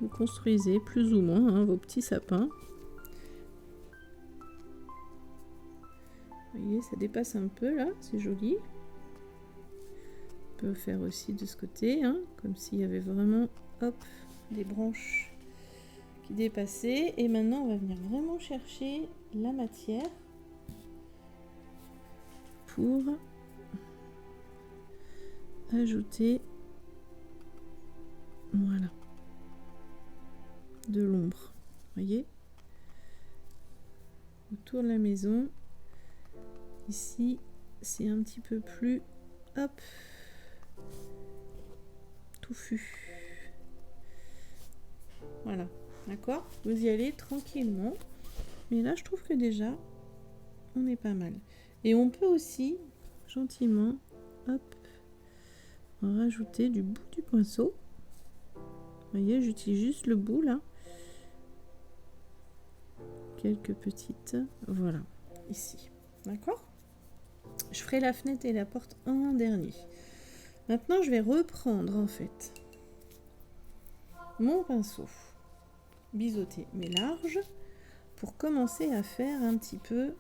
vous construisez plus ou moins hein, vos petits sapins. Vous voyez, ça dépasse un peu là, c'est joli. On peut faire aussi de ce côté, hein, comme s'il y avait vraiment hop, des branches qui dépassaient. Et maintenant, on va venir vraiment chercher la matière pour ajouter voilà de l'ombre, voyez, autour de la maison. Ici c'est un petit peu plus hop touffu, voilà, d'accord, vous y allez tranquillement, mais là je trouve que déjà on est pas mal. Et on peut aussi gentiment hop rajouter du bout du pinceau. Vous voyez, j'utilise juste le bout là. Quelques petites, voilà, ici. D'accord? Je ferai la fenêtre et la porte en dernier. Maintenant, je vais reprendre en fait mon pinceau biseauté mais large pour commencer à faire un petit peu,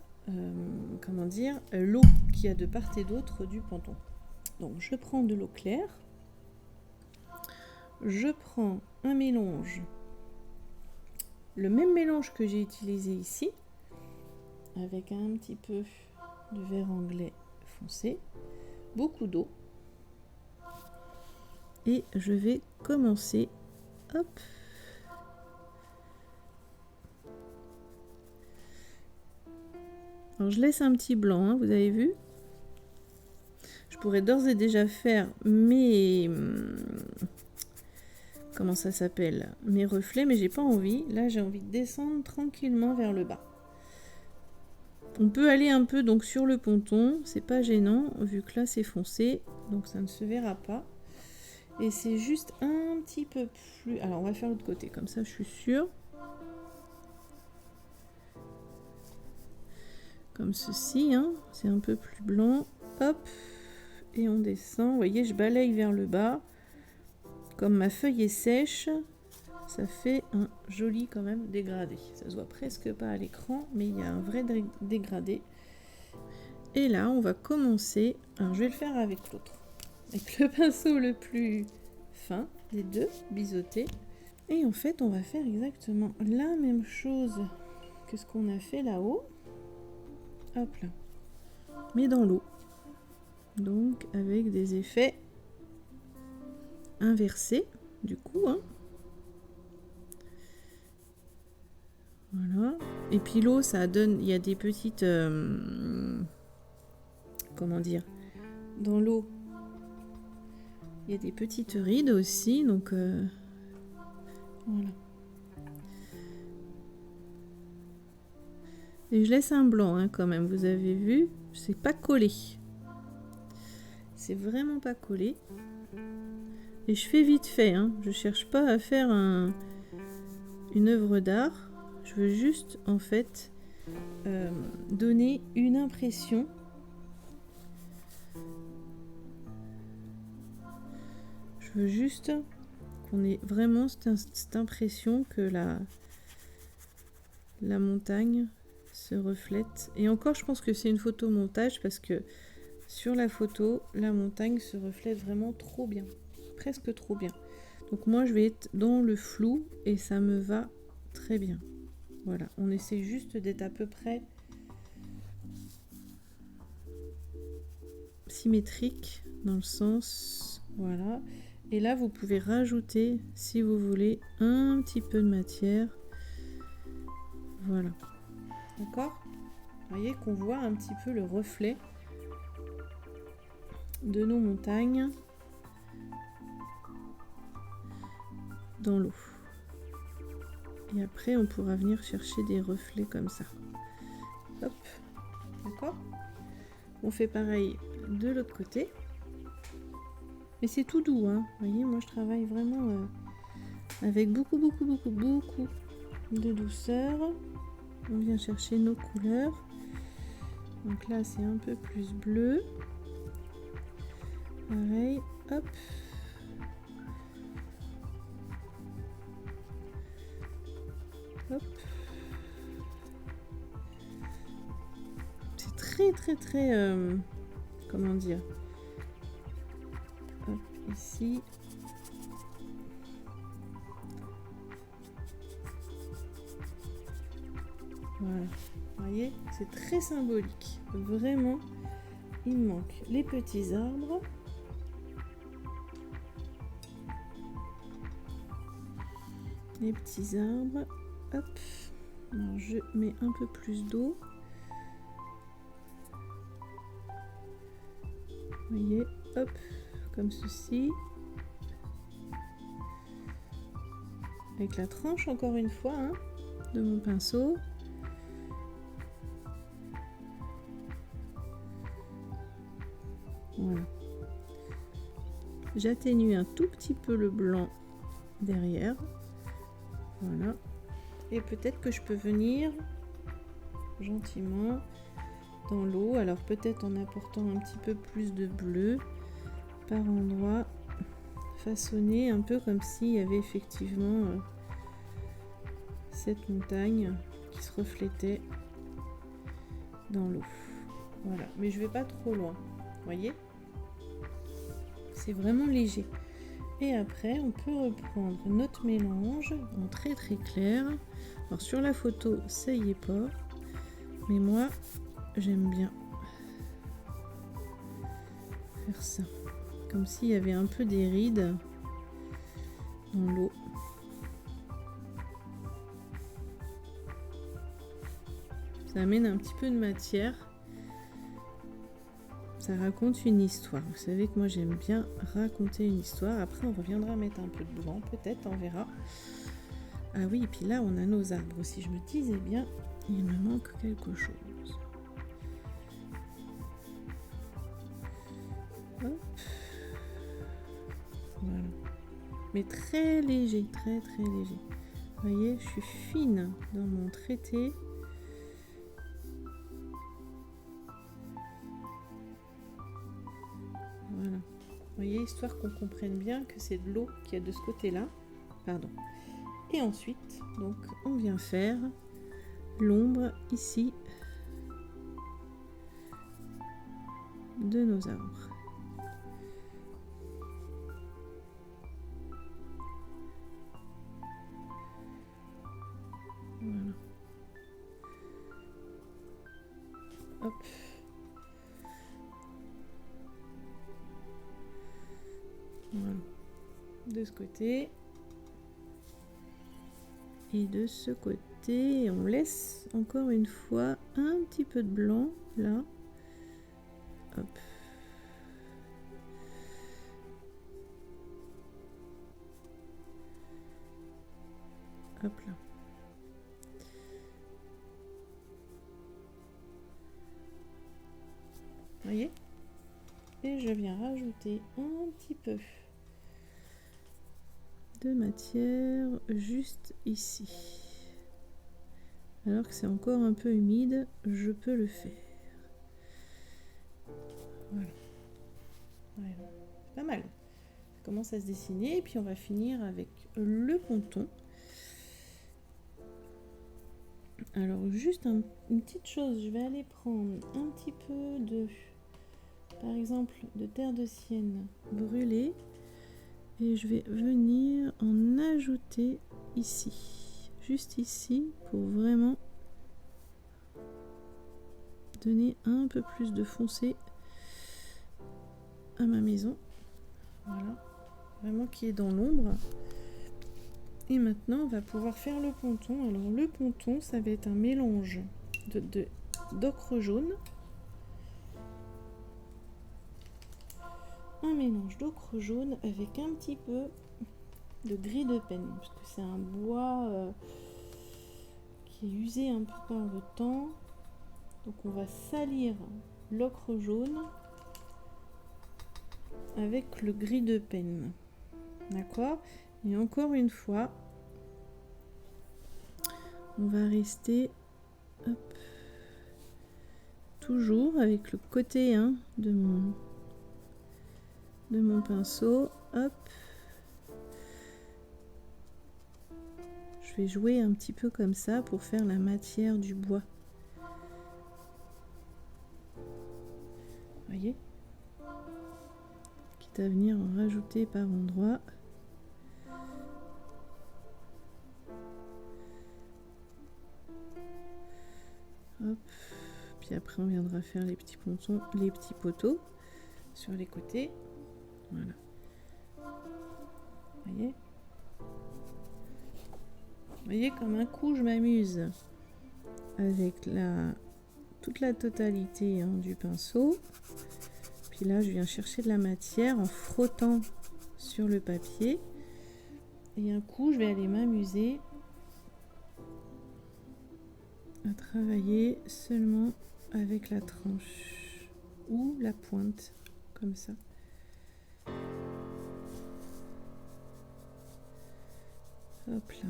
comment dire, l'eau qu'il y a de part et d'autre du ponton. Donc, je prends de l'eau claire. Je prends un mélange, le même mélange que j'ai utilisé ici, avec un petit peu de vert anglais foncé, beaucoup d'eau, et je vais commencer, hop, alors je laisse un petit blanc, hein, vous avez vu, je pourrais d'ores et déjà faire mes... comment ça s'appelle, mes reflets, mais j'ai pas envie. Là j'ai envie de descendre tranquillement vers le bas. On peut aller un peu donc sur le ponton, c'est pas gênant vu que là c'est foncé, donc ça ne se verra pas. Et c'est juste un petit peu plus, alors on va faire l'autre côté, comme ça je suis sûre. Comme ceci, hein, c'est un peu plus blanc, hop, et on descend, vous voyez je balaye vers le bas. Comme ma feuille est sèche, ça fait un joli quand même dégradé. Ça se voit presque pas à l'écran, mais il y a un vrai dégradé. Et là, on va commencer. Alors, je vais le faire avec l'autre. Avec le pinceau le plus fin des deux, biseauté. Et en fait, on va faire exactement la même chose que ce qu'on a fait là-haut. Hop là. Mais dans l'eau. Donc avec des effets inversés du coup. Hein. Voilà. Et puis l'eau, ça donne... Il y a des petites... comment dire? Dans l'eau, il y a des petites rides aussi. Donc voilà. Et je laisse un blanc hein, quand même. Vous avez vu, c'est pas collé. C'est vraiment pas collé. Et je fais vite fait. Hein. Je cherche pas à faire une œuvre d'art. Je veux juste en fait donner une impression. Je veux juste qu'on ait vraiment cette impression que la montagne se reflète. Et encore, je pense que c'est une photo montage parce que sur la photo, la montagne se reflète vraiment trop bien. Presque trop bien. Donc moi, je vais être dans le flou et ça me va très bien. Voilà, on essaie juste d'être à peu près symétrique dans le sens... Voilà. Et là, vous pouvez rajouter, si vous voulez, un petit peu de matière. Voilà. D'accord ? Vous voyez qu'on voit un petit peu le reflet de nos montagnes dans l'eau. Et après, on pourra venir chercher des reflets comme ça. Hop. D'accord ? On fait pareil de l'autre côté. Mais c'est tout doux, hein. Vous voyez, moi je travaille vraiment avec beaucoup de douceur. On vient chercher nos couleurs. Donc là, c'est un peu plus bleu. Pareil, hop. Hop. C'est très comment dire, hop, ici voilà, vous voyez, c'est très symbolique, vraiment. Il manque les petits arbres, hop. Alors je mets un peu plus d'eau. Vous voyez, hop, comme ceci. Avec la tranche, encore une fois, hein, de mon pinceau. Voilà. J'atténue un tout petit peu le blanc derrière. Voilà. Et peut-être que je peux venir gentiment dans l'eau, alors peut-être en apportant un petit peu plus de bleu par endroit, façonner un peu comme s'il y avait effectivement cette montagne qui se reflétait dans l'eau. Voilà, mais je vais pas trop loin, voyez, c'est vraiment léger. Et après on peut reprendre notre mélange en très clair. Alors sur la photo ça y est pas, mais moi j'aime bien faire ça, comme s'il y avait un peu des rides dans l'eau. Ça amène un petit peu de matière. Ça raconte une histoire. Vous savez que moi j'aime bien raconter une histoire. Après on reviendra mettre un peu de blanc, peut-être, on verra. Ah oui, et puis là on a nos arbres aussi. Je me disais bien, il me manque quelque chose. Hop. Voilà. Mais très léger, très léger. Vous voyez, je suis fine dans mon traité. Voilà. Vous voyez, histoire qu'on comprenne bien que c'est de l'eau qu'il y a de ce côté-là. Pardon. Et ensuite, donc, on vient faire l'ombre ici de nos arbres. Voilà. Voilà. De ce côté. Et de ce côté, on laisse encore une fois un petit peu de blanc là. Hop. Hop là. Vous voyez? Et je viens rajouter un petit peu de matière juste ici. Alors que c'est encore un peu humide, je peux le faire. Voilà. Voilà. C'est pas mal. Ça commence à se dessiner et puis on va finir avec le ponton. Alors juste une petite chose, je vais aller prendre un petit peu de, par exemple, de terre de sienne brûlée et je vais venir en ajouter ici, juste ici, pour vraiment donner un peu plus de foncé à ma maison. Voilà, vraiment qui est dans l'ombre. Et maintenant, on va pouvoir faire le ponton. Alors le ponton, ça va être un mélange d'ocre jaune. Un mélange d'ocre jaune avec un petit peu de gris de peigne. Parce que c'est un bois qui est usé un peu par le temps. Donc on va salir l'ocre jaune avec le gris de peigne. D'accord ? Et encore une fois, on va rester toujours avec le côté de mon pinceau. Hop. Je vais jouer un petit peu comme ça pour faire la matière du bois. Vous voyez ? Quitte à venir en rajouter par endroits. Hop. Puis après on viendra faire les petits pontons, les petits poteaux sur les côtés. Voilà. Vous voyez ? Vous voyez comme un coup je m'amuse avec toute la totalité du pinceau. Puis là je viens chercher de la matière en frottant sur le papier. Et un coup je vais aller m'amuser à travailler seulement avec la tranche ou la pointe comme ça. Hop là.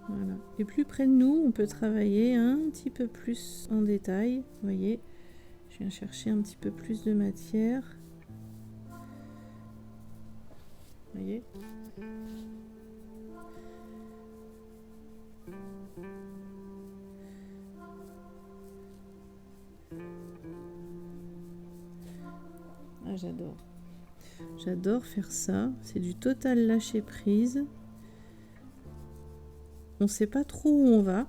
Voilà. Et plus près de nous, on peut travailler un petit peu plus en détail. Vous voyez, je viens chercher un petit peu plus de matière. Vous voyez ? Ah, j'adore. J'adore faire ça. C'est du total lâcher prise. On ne sait pas trop où on va.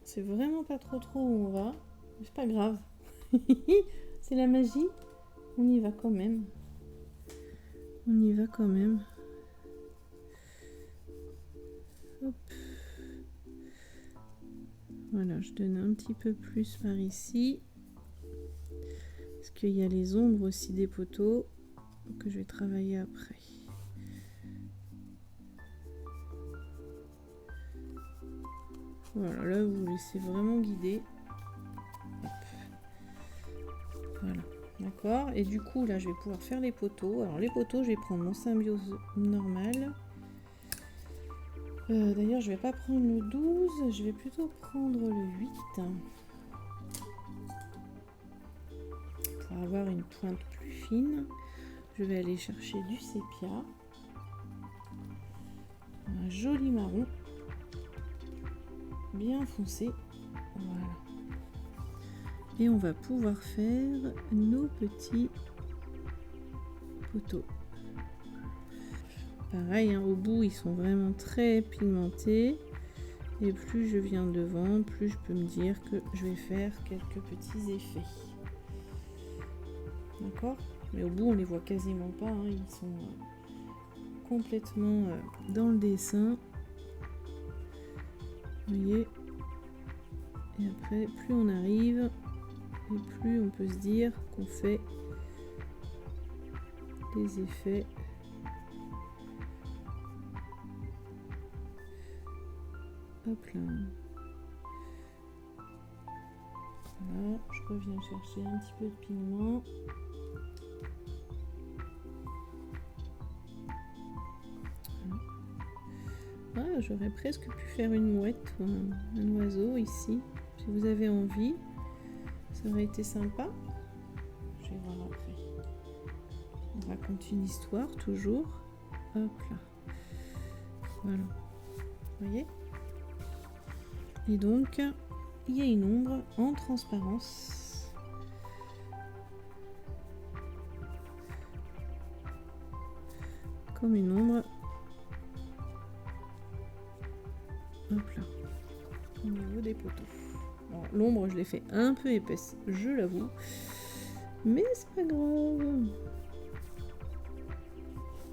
C'est vraiment pas trop où on va. C'est pas grave. C'est la magie. On y va quand même. On y va quand même. Hop. Voilà, je donne un petit peu plus par ici. Parce qu'il y a les ombres aussi des poteaux que je vais travailler après. Voilà, là vous vous laissez vraiment guider. Hop. Voilà, d'accord. Et du coup, là je vais pouvoir faire les poteaux. Alors les poteaux, je vais prendre mon Symbiose normal. D'ailleurs, je vais pas prendre le 12, je vais plutôt prendre le 8. Pour avoir une pointe plus fine. Je vais aller chercher du sépia. Un joli marron. Bien foncé. Voilà. Et on va pouvoir faire nos petits poteaux. Pareil, au bout, ils sont vraiment très pigmentés. Et plus je viens devant, plus je peux me dire que je vais faire quelques petits effets. D'accord? Mais au bout, on les voit quasiment pas, hein. Ils sont complètement dans le dessin. Vous voyez? Et après, plus on arrive, et plus on peut se dire qu'on fait des effets. Hop là. Voilà, je reviens chercher un petit peu de pigment. Voilà. Ah, j'aurais presque pu faire une mouette ou un oiseau ici. Si vous avez envie, ça aurait été sympa. Je vais voir après. On raconte une histoire toujours. Hop là. Voilà. Vous voyez? Et donc, il y a une ombre en transparence. Comme une ombre. Hop là. Au niveau des poteaux. Alors, l'ombre, je l'ai fait un peu épaisse, je l'avoue. Mais c'est pas grave.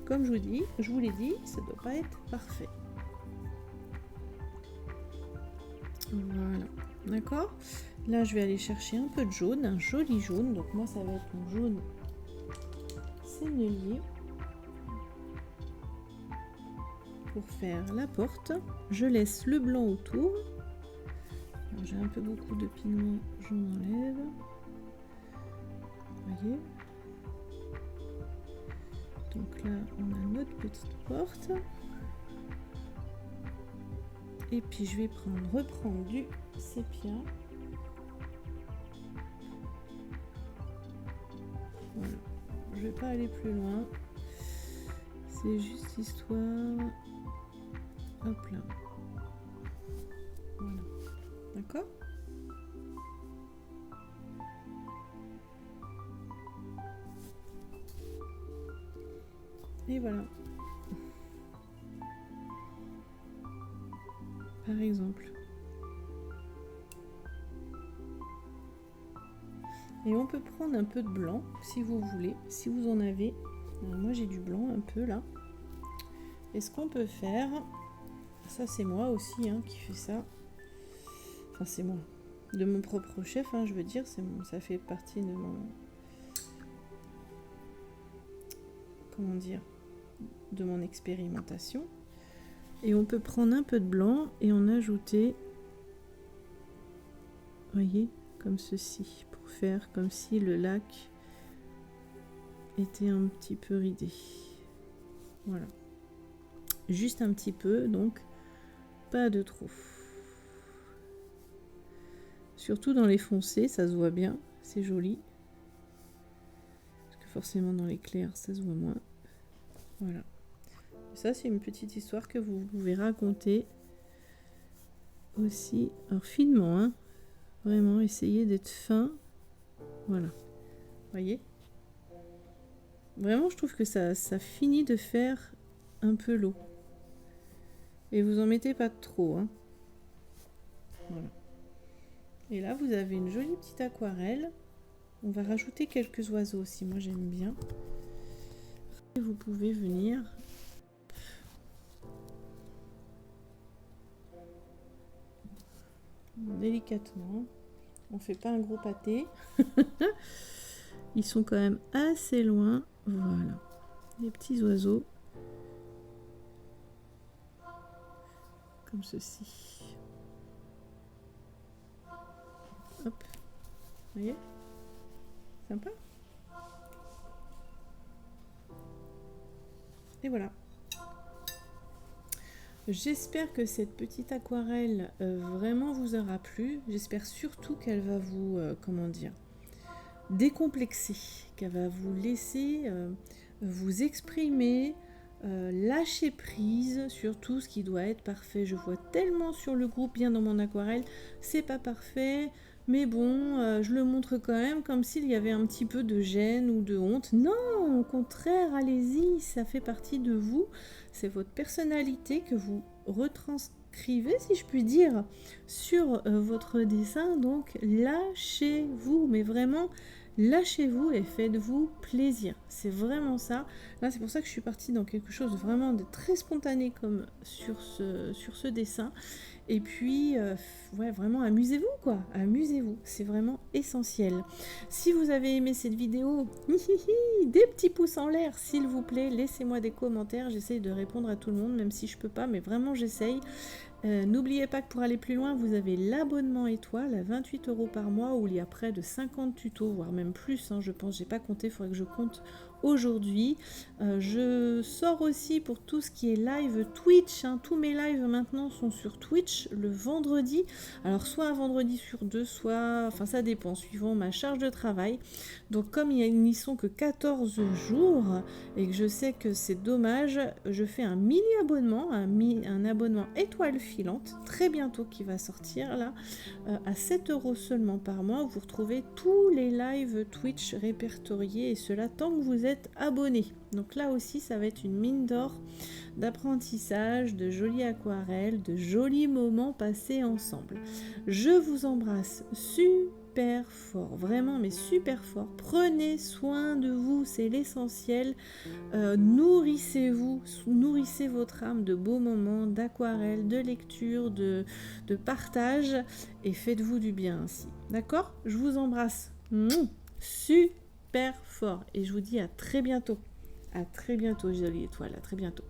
Comme je vous l'ai dit, ça doit pas être parfait. Voilà, d'accord. Là, je vais aller chercher un peu de jaune, un joli jaune. Donc moi, ça va être mon jaune sennelier. Pour faire la porte, je laisse le blanc autour. J'ai un peu beaucoup de pigment, j'en enlève. Vous voyez? Donc là, on a notre petite porte. Et puis je vais reprendre du sépia. Voilà. Je vais pas aller plus loin. C'est juste histoire. Hop là. Voilà. D'accord? Et voilà. Par exemple. Et on peut prendre un peu de blanc si vous voulez, si vous en avez. Alors moi j'ai du blanc un peu là. Et ce qu'on peut faire, ça c'est moi aussi hein, qui fait ça. Enfin c'est moi, de mon propre chef, hein, je veux dire, ça fait partie de mon... Comment dire? De mon expérimentation. Et on peut prendre un peu de blanc et en ajouter, voyez, comme ceci, pour faire comme si le lac était un petit peu ridé. Voilà. Juste un petit peu, donc pas de trop. Surtout dans les foncés, ça se voit bien, c'est joli. Parce que forcément dans les clairs, ça se voit moins. Voilà. Ça, c'est une petite histoire que vous pouvez raconter aussi. Alors, finement, hein. Vraiment, essayez d'être fin. Voilà. Voyez? Vraiment, je trouve que ça finit de faire un peu l'eau. Et vous en mettez pas trop, hein. Voilà. Et là, vous avez une jolie petite aquarelle. On va rajouter quelques oiseaux aussi. Moi, j'aime bien. Et vous pouvez venir... délicatement, on fait pas un gros pâté. Ils sont quand même assez loin. Voilà, des petits oiseaux comme ceci. Hop, vous voyez, sympa. Et voilà. J'espère que cette petite aquarelle vraiment vous aura plu. J'espère surtout qu'elle va vous, comment dire, décomplexer, qu'elle va vous laisser vous exprimer, lâcher prise sur tout ce qui doit être parfait. Je vois tellement sur le groupe, bien dans mon aquarelle, c'est pas parfait, mais bon, je le montre quand même comme s'il y avait un petit peu de gêne ou de honte. Non, au contraire, allez-y, ça fait partie de vous. C'est votre personnalité que vous retranscrivez, si je puis dire, sur votre dessin. Donc lâchez-vous, mais vraiment lâchez-vous et faites-vous plaisir. C'est vraiment ça. Là, c'est pour ça que je suis partie dans quelque chose de vraiment de très spontané comme sur ce dessin. Et puis, ouais, vraiment, amusez-vous, quoi. Amusez-vous. C'est vraiment essentiel. Si vous avez aimé cette vidéo, des petits pouces en l'air, s'il vous plaît. Laissez-moi des commentaires. J'essaye de répondre à tout le monde, même si je peux pas, mais vraiment, j'essaye. N'oubliez pas que pour aller plus loin, vous avez l'abonnement étoile à 28 € par mois où il y a près de 50 tutos, voire même plus, hein, je pense, j'ai pas compté, il faudrait que je compte aujourd'hui. Je sors aussi pour tout ce qui est live Twitch, hein, tous mes lives maintenant sont sur Twitch le vendredi, alors soit un vendredi sur deux, soit, enfin ça dépend, suivant ma charge de travail. Donc comme il n'y sont que 14 jours et que je sais que c'est dommage, je fais un mini abonnement, un abonnement étoile filante, très bientôt qui va sortir là, à 7 € seulement par mois. Vous retrouvez tous les lives Twitch répertoriés et cela tant que vous êtes abonné. Donc là aussi ça va être une mine d'or d'apprentissage, de jolies aquarelles, de jolis moments passés ensemble. Je vous embrasse super fort, vraiment mais super fort. Prenez soin de vous, c'est l'essentiel. Nourrissez-vous, nourrissez votre âme de beaux moments, d'aquarelle, de lecture, de partage et faites-vous du bien ainsi. D'accord ? Je vous embrasse super fort et je vous dis à très bientôt. À très bientôt, jolie étoile, à très bientôt.